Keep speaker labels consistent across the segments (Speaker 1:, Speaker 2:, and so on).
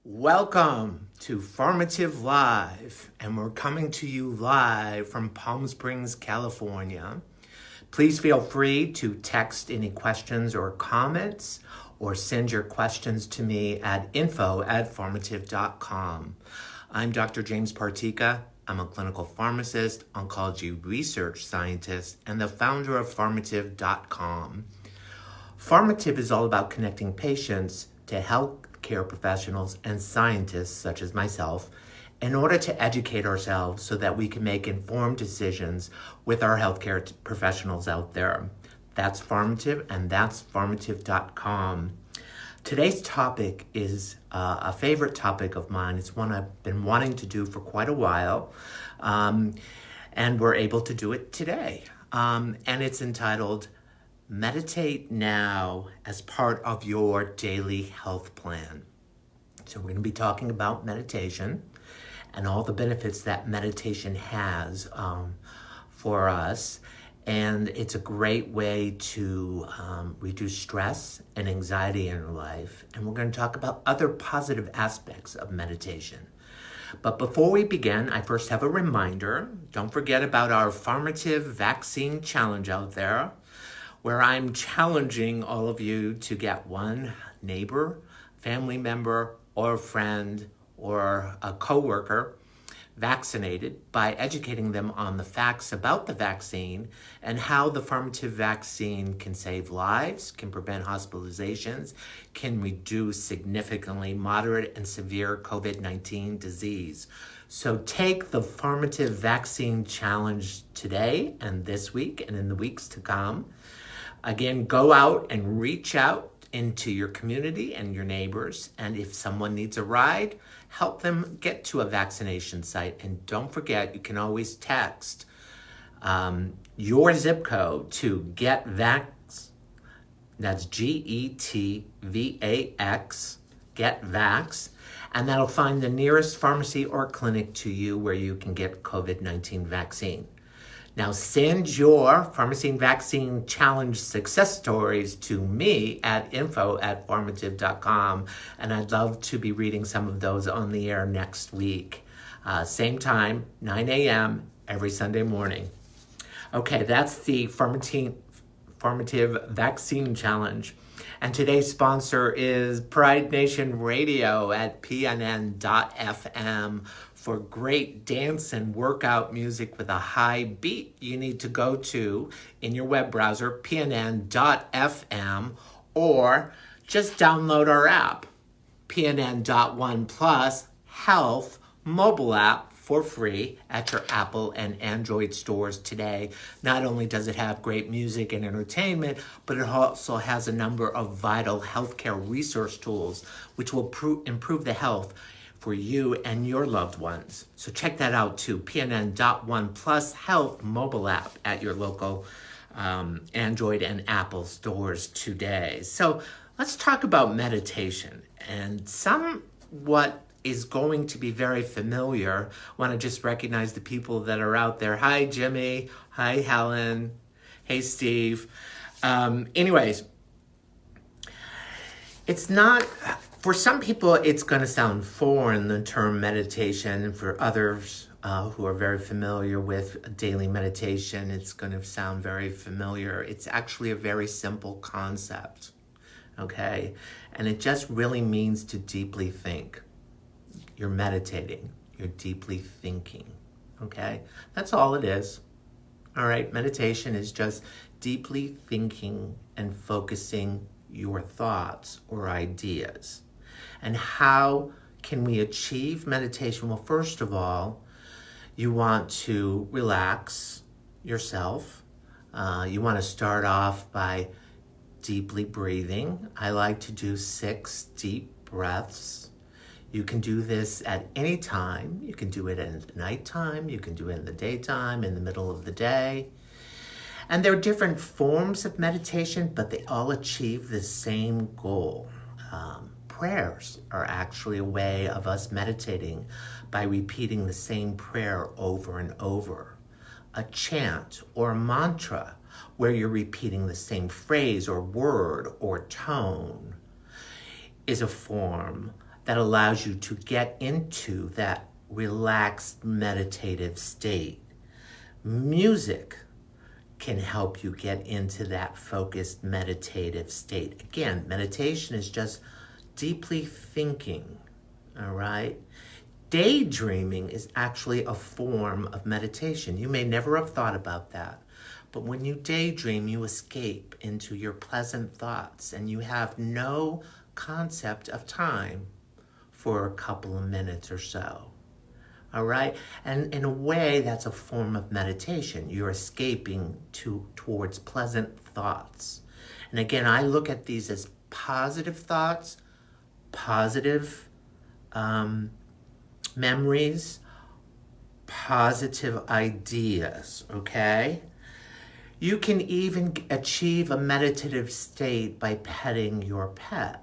Speaker 1: Welcome to Pharmative Live, and we're coming to you live from Palm Springs, California. Please feel free to text any questions or comments or send your questions to me at info@pharmative.com. I'm Dr. James Partyka. I'm a clinical pharmacist, oncology research scientist, and the founder of Pharmative.com. Pharmative is all about connecting patients to healthcare professionals and scientists such as myself in order to educate ourselves so that we can make informed decisions with our healthcare professionals out there. That's Pharmative, and that's Pharmative.com. Today's topic is a favorite topic of mine. It's one I've been wanting to do for quite a while, and we're able to do it today. And it's entitled Meditate Now as part of your daily health plan. So we're going to be talking about meditation and all the benefits that meditation has for us. And it's a great way to reduce stress and anxiety in our life. And we're going to talk about other positive aspects of meditation. But before we begin, I first have a reminder. Don't forget about our Pharmative Vaccine Challenge out there, where I'm challenging all of you to get one neighbor, family member, or friend, or a coworker vaccinated by educating them on the facts about the vaccine and how the Pharmative vaccine can save lives, can prevent hospitalizations, can reduce significantly moderate and severe COVID-19 disease. So take the Pharmative Vaccine Challenge today and this week and in the weeks to come. Again, go out and reach out into your community and your neighbors. And if someone needs a ride, help them get to a vaccination site. And don't forget, you can always text your zip code to GetVax. That's GETVAX, GetVax. And that'll find the nearest pharmacy or clinic to you where you can get COVID-19 vaccine. Now send your Pharmacy Vaccine Challenge success stories to me at info@pharmative.com, and I'd love to be reading some of those on the air next week. Same time, 9 a.m. every Sunday morning. Okay, that's the Pharmative Vaccine Challenge. And today's sponsor is Pride Nation Radio at PNN.FM. For great dance and workout music with a high beat, you need to go to, in your web browser, PNN.FM, or just download our app, PNN.1 Plus Health mobile app, for free at your Apple and Android stores today. Not only does it have great music and entertainment, but it also has a number of vital healthcare resource tools which will improve the health for you and your loved ones. So check that out too, PNN.1 Plus Health mobile app at your local Android and Apple stores today. So let's talk about meditation, and somewhat is going to be very familiar. I want to just recognize the people that are out there. Hi, Jimmy. Hi, Helen. Hey, Steve. Anyways, it's not, for some people, it's going to sound foreign, the term meditation. And for others who are very familiar with daily meditation, it's going to sound very familiar. It's actually a very simple concept, okay? And it just really means to deeply think. You're meditating, you're deeply thinking, okay? That's all it is, all right? Meditation is just deeply thinking and focusing your thoughts or ideas. And how can we achieve meditation? Well, first of all, you want to relax yourself. You want to start off by deeply breathing. I like to do 6 deep breaths. You can do this at any time. You can do it at nighttime. You can do it in the daytime, in the middle of the day. And there are different forms of meditation, but they all achieve the same goal. Prayers are actually a way of us meditating by repeating the same prayer over and over. A chant or a mantra where you're repeating the same phrase or word or tone is a form that allows you to get into that relaxed meditative state. Music can help you get into that focused meditative state. Again, meditation is just deeply thinking, all right? Daydreaming is actually a form of meditation. You may never have thought about that, but when you daydream, you escape into your pleasant thoughts and you have no concept of time for a couple of minutes or so. All right? And in a way, that's a form of meditation. You're escaping towards pleasant thoughts. And again, I look at these as positive thoughts, positive memories, positive ideas, okay? You can even achieve a meditative state by petting your pet.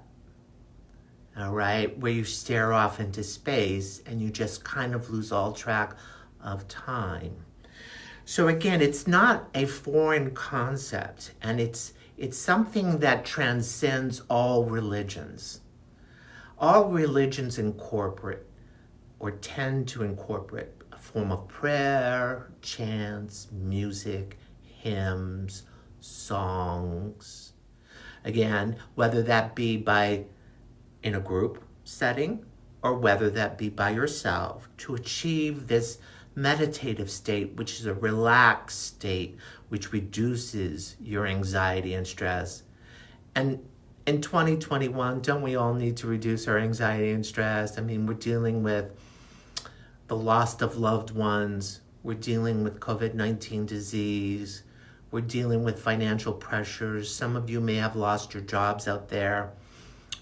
Speaker 1: All right, where you stare off into space and you just kind of lose all track of time. So again, it's not a foreign concept, and it's something that transcends all religions. All religions incorporate or tend to incorporate a form of prayer, chants, music, hymns, songs. Again, whether that be in a group setting or whether that be by yourself, to achieve this meditative state, which is a relaxed state, which reduces your anxiety and stress. And in 2021, don't we all need to reduce our anxiety and stress? I mean, we're dealing with the loss of loved ones. We're dealing with COVID-19 disease. We're dealing with financial pressures. Some of you may have lost your jobs out there.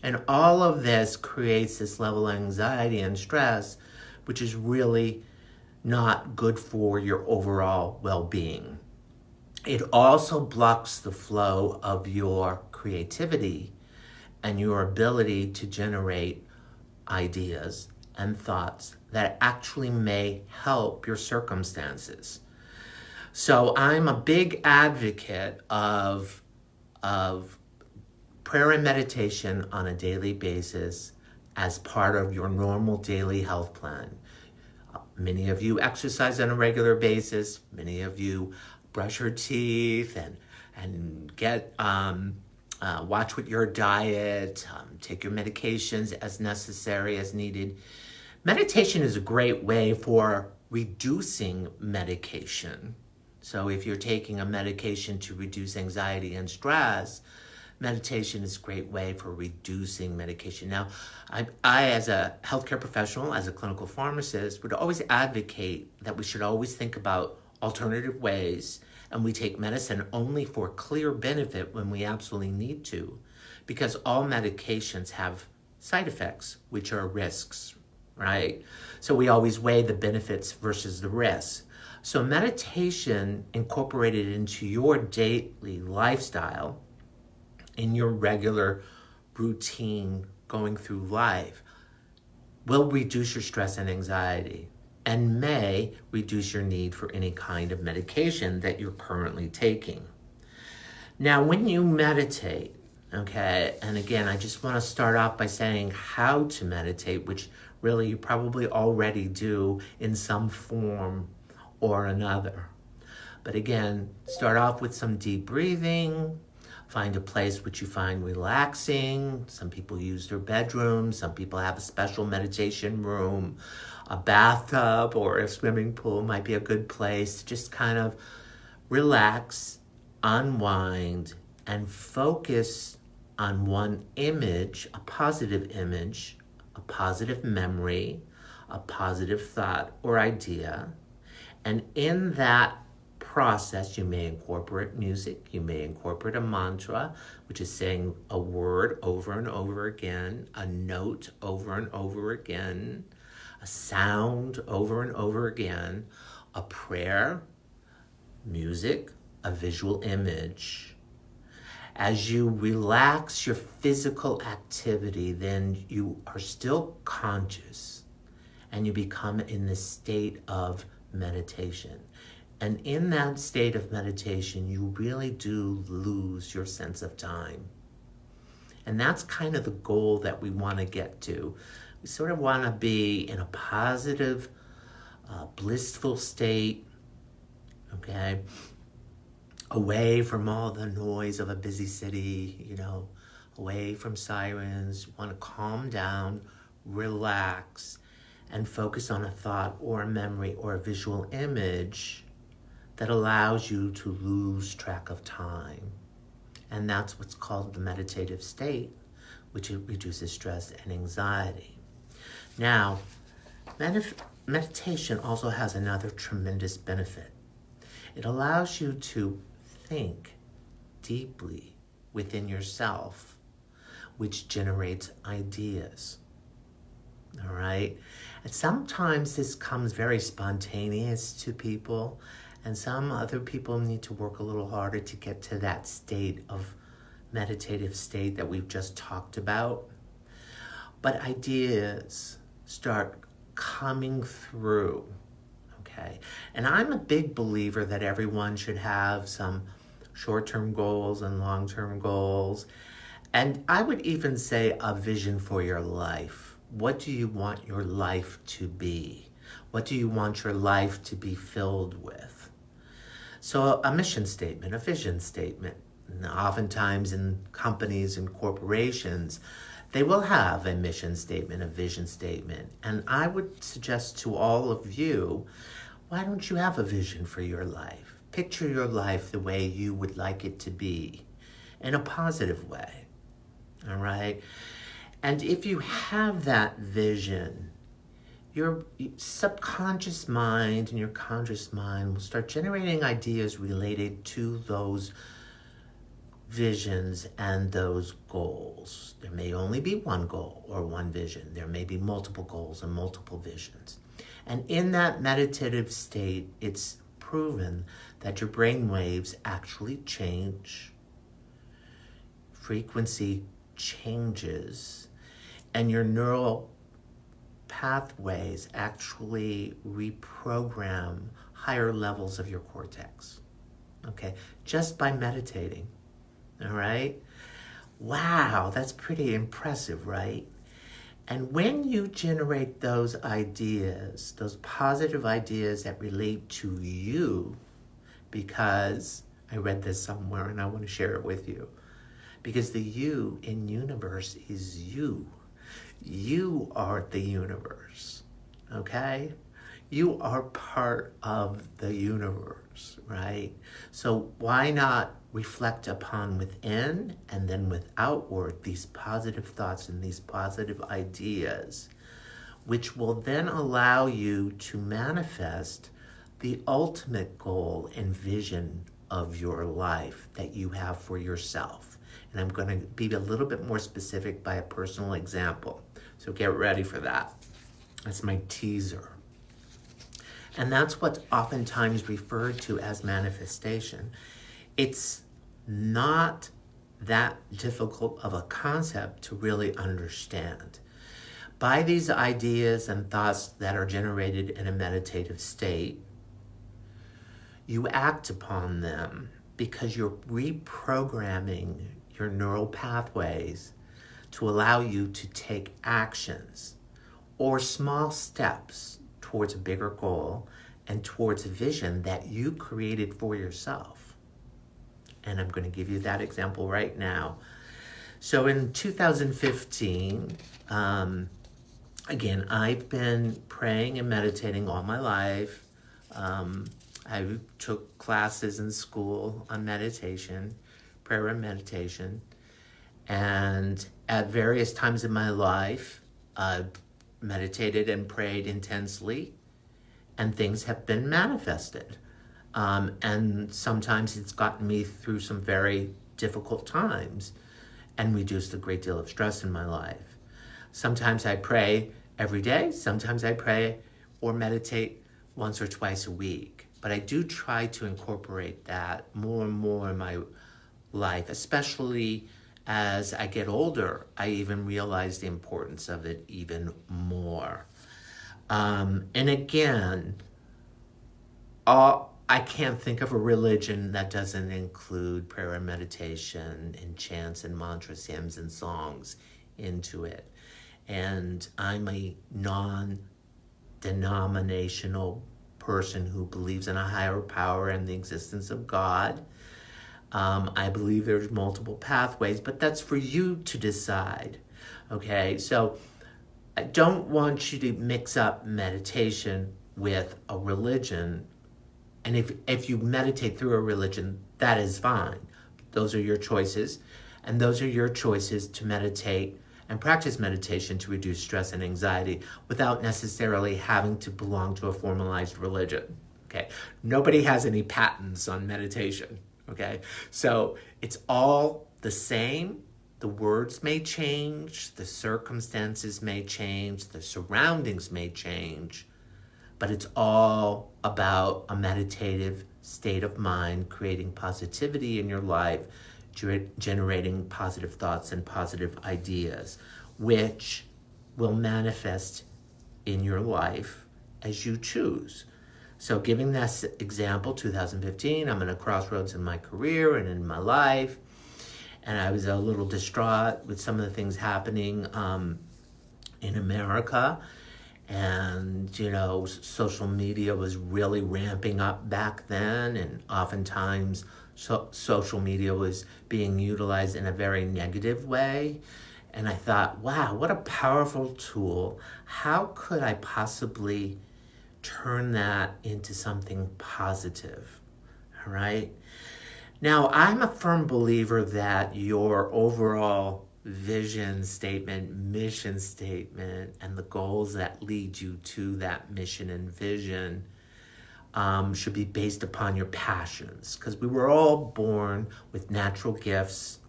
Speaker 1: And all of this creates this level of anxiety and stress, which is really not good for your overall well-being. It also blocks the flow of your creativity and your ability to generate ideas and thoughts that actually may help your circumstances. So I'm a big advocate of prayer and meditation on a daily basis as part of your normal daily health plan. Many of you exercise on a regular basis. Many of you brush your teeth and get watch with your diet, take your medications as necessary, as needed. Meditation is a great way for reducing medication. So if you're taking a medication to reduce anxiety and stress, meditation is a great way for reducing medication. Now, I as a healthcare professional, as a clinical pharmacist, would always advocate that we should always think about alternative ways, and we take medicine only for clear benefit when we absolutely need to, because all medications have side effects, which are risks, right? So we always weigh the benefits versus the risks. So meditation incorporated into your daily lifestyle, in your regular routine going through life, will reduce your stress and anxiety and may reduce your need for any kind of medication that you're currently taking. Now, when you meditate, okay, and again, I just want to start off by saying how to meditate, which really you probably already do in some form or another. But again, start off with some deep breathing. Find a place which you find relaxing. Some people use their bedroom. Some people have a special meditation room. A bathtub or a swimming pool might be a good place to just kind of relax, unwind, and focus on one image, a positive memory, a positive thought or idea. And in that process, you may incorporate music, you may incorporate a mantra, which is saying a word over and over again, a note over and over again, a sound over and over again, a prayer, music, a visual image. As you relax your physical activity, then you are still conscious and you become in this state of meditation. And in that state of meditation, you really do lose your sense of time. And that's kind of the goal that we want to get to We sort of want to be in a positive, blissful state, okay? Away from all the noise of a busy city, away from sirens. You want to calm down, relax, and focus on a thought or a memory or a visual image that allows you to lose track of time. And that's what's called the meditative state, which reduces stress and anxiety. Now, meditation also has another tremendous benefit. It allows you to think deeply within yourself, which generates ideas. All right? And sometimes this comes very spontaneous to people, and some other people need to work a little harder to get to that state of meditative state that we've just talked about. But ideas start coming through, okay? And I'm a big believer that everyone should have some short-term goals and long-term goals. And I would even say a vision for your life. What do you want your life to be? What do you want your life to be filled with? So a mission statement, a vision statement. And oftentimes in companies and corporations, they will have a mission statement, a vision statement. And I would suggest to all of you, why don't you have a vision for your life? Picture your life the way you would like it to be, in a positive way, all right? And if you have that vision, your subconscious mind and your conscious mind will start generating ideas related to those visions and those goals. There may only be one goal or one vision. There may be multiple goals and multiple visions. And in that meditative state, it's proven that your brain waves actually change. Frequency changes. And your neural pathways actually reprogram higher levels of your cortex. Okay? Just by meditating. All right? Wow, that's pretty impressive, right? And when you generate those ideas, those positive ideas that relate to you, because I read this somewhere and I want to share it with you, because the you in universe is you. You are the universe, okay? You are part of the universe, right? So why not reflect upon within and then with outward these positive thoughts and these positive ideas, which will then allow you to manifest the ultimate goal and vision of your life that you have for yourself. And I'm going to be a little bit more specific by a personal example. So get ready for that. That's my teaser. And that's what's oftentimes referred to as manifestation. It's not that difficult of a concept to really understand. By these ideas and thoughts that are generated in a meditative state, you act upon them because you're reprogramming your neural pathways to allow you to take actions or small steps towards a bigger goal and towards a vision that you created for yourself. And I'm going to give you that example right now. So in 2015, again, I've been praying and meditating all my life. I took classes in school on meditation, prayer and meditation. And at various times in my life, I meditated and prayed intensely, and things have been manifested. And sometimes it's gotten me through some very difficult times and reduced a great deal of stress in my life. Sometimes I pray every day. Sometimes I pray or meditate once or twice a week. But I do try to incorporate that more and more in my life, especially as I get older. I even realize the importance of it even more. And again, I can't think of a religion that doesn't include prayer and meditation and chants and mantras, hymns and songs into it. and I'm a non-denominational person who believes in a higher power and the existence of God. I believe there's multiple pathways, but that's for you to decide. Okay, so I don't want you to mix up meditation with a religion. And if you meditate through a religion, that is fine. Those are your choices. And those are your choices to meditate and practice meditation to reduce stress and anxiety without necessarily having to belong to a formalized religion. Okay, nobody has any patents on meditation. Okay, so it's all the same. The words may change, the circumstances may change, the surroundings may change, but it's all about a meditative state of mind, creating positivity in your life, generating positive thoughts and positive ideas, which will manifest in your life as you choose. So giving this example, 2015, I'm in a crossroads in my career and in my life, and I was a little distraught with some of the things happening in America. And, social media was really ramping up back then, and oftentimes social media was being utilized in a very negative way. And I thought, wow, what a powerful tool. How could I possibly turn that into something positive? All right. Now, I'm a firm believer that your overall vision statement, mission statement, and the goals that lead you to that mission and vision should be based upon your passions, because we were all born with natural gifts.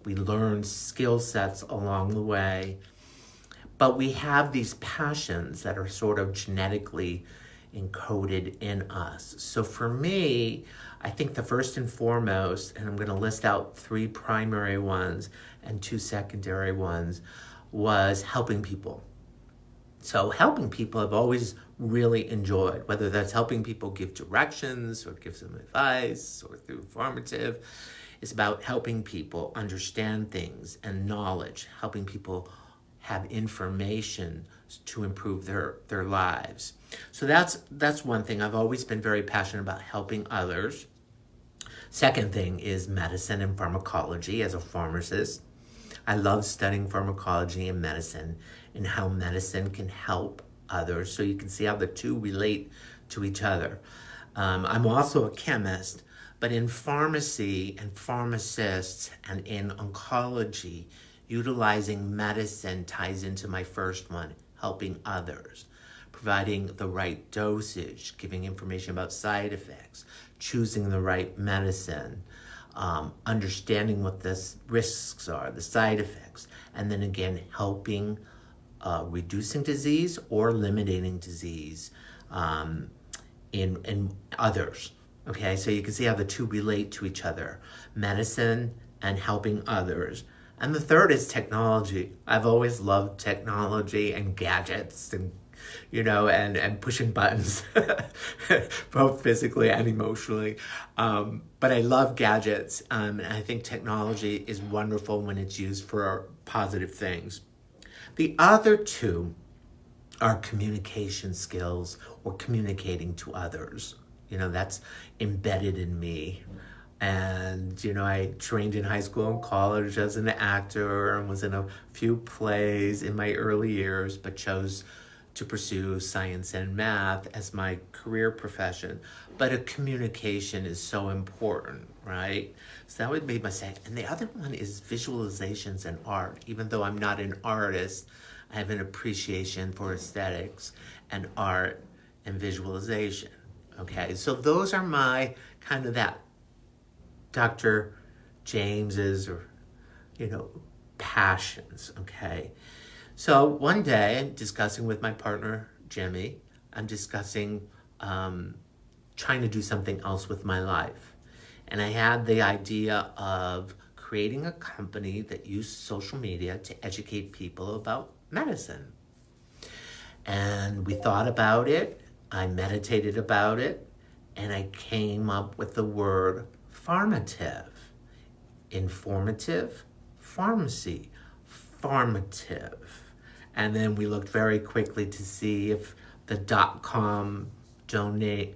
Speaker 1: We learn skill sets along the way, but we have these passions that are sort of genetically encoded in us. So for me, I think the first and foremost, and I'm going to list out 3 primary ones and 2 secondary ones, was helping people. So helping people I've always really enjoyed, whether that's helping people give directions or give some advice or through Pharmative. It's about helping people understand things and knowledge, helping people have information to improve their lives. So that's one thing. I've always been very passionate about helping others. Second thing is medicine and pharmacology as a pharmacist. I love studying pharmacology and medicine and how medicine can help others. So you can see how the two relate to each other. I'm also a chemist, but in pharmacy and pharmacists and in oncology, utilizing medicine ties into my first one, helping others, providing the right dosage, giving information about side effects, choosing the right medicine, understanding what the risks are, the side effects, and then again, helping reducing disease or eliminating disease in others. Okay, so you can see how the two relate to each other, medicine and helping others. And the third is technology. I've always loved technology and gadgets and pushing buttons, both physically and emotionally. But I love gadgets, and I think technology is wonderful when it's used for positive things. The other two are communication skills or communicating to others. That's embedded in me. And, I trained in high school and college as an actor and was in a few plays in my early years, but chose to pursue science and math as my career profession. But a communication is so important, right? So that would be my second. And the other one is visualizations and art. Even though I'm not an artist, I have an appreciation for aesthetics and art and visualization. Okay, so those are my kind of that Dr. James's passions, okay? So one day, I'm discussing with my partner, Jimmy, I'm discussing trying to do something else with my life. And I had the idea of creating a company that used social media to educate people about medicine. And we thought about it, I meditated about it, and I came up with the word Pharmative. Informative, pharmacy, Pharmative. And then we looked very quickly to see if the .com domain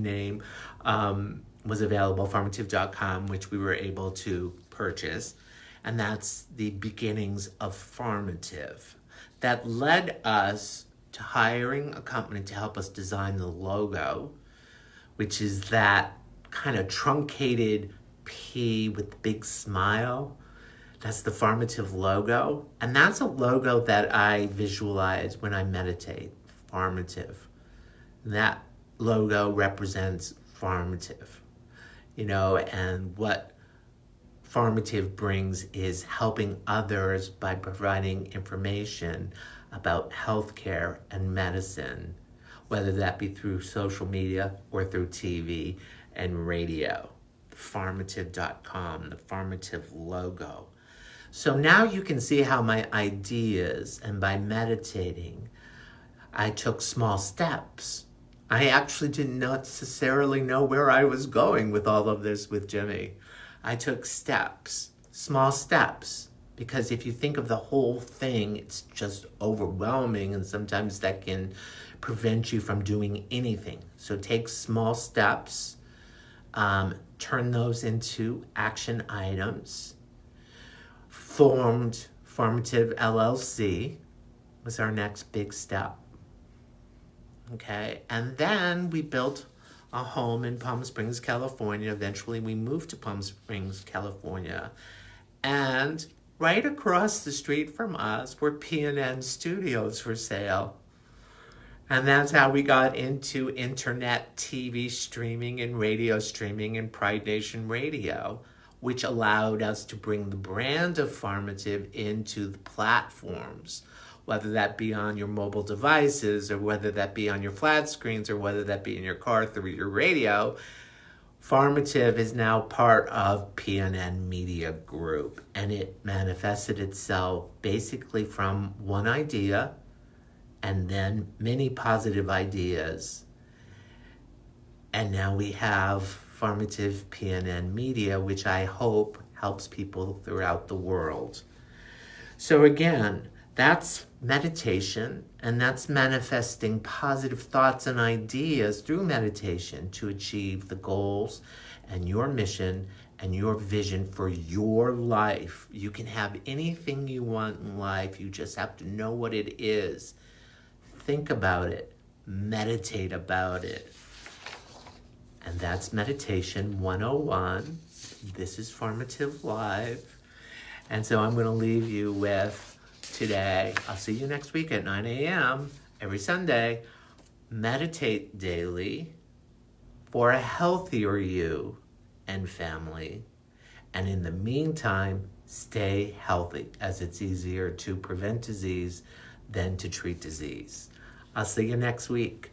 Speaker 1: name was available, Pharmative.com, which we were able to purchase. And that's the beginnings of Pharmative. That led us to hiring a company to help us design the logo, which is that kind of truncated P with the big smile. That's the Pharmative logo. And that's a logo that I visualize when I meditate, Pharmative. That logo represents Pharmative, and what Pharmative brings is helping others by providing information about healthcare and medicine, whether that be through social media or through TV and radio. Pharmative.com, the Pharmative logo. So now you can see how my ideas, and by meditating, I took small steps. I actually didn't necessarily know where I was going with all of this with Jimmy. I took steps, small steps, because if you think of the whole thing, it's just overwhelming, and sometimes that can prevent you from doing anything. So take small steps, turn those into action items. Formed Pharmative LLC was our next big step. Okay, and then we built a home in Palm Springs, California. Eventually we moved to Palm Springs, California. And right across the street from us were P&N studios for sale. And that's how we got into internet TV streaming and radio streaming and Pride Nation Radio, which allowed us to bring the brand of Pharmative into the platforms, whether that be on your mobile devices or whether that be on your flat screens or whether that be in your car through your radio. Pharmative is now part of P&N Media Group, and it manifested itself basically from one idea and then many positive ideas. And now we have Pharmative P&N Media, which I hope helps people throughout the world. So again, that's meditation, and that's manifesting positive thoughts and ideas through meditation to achieve the goals and your mission and your vision for your life. You can have anything you want in life. You just have to know what it is. Think about it. Meditate about it. And that's Meditation 101. This is Pharmative Live. And so I'm going to leave you with today. I'll see you next week at 9 a.m. every Sunday. Meditate daily for a healthier you and family. And in the meantime, stay healthy, as it's easier to prevent disease than to treat disease. I'll see you next week.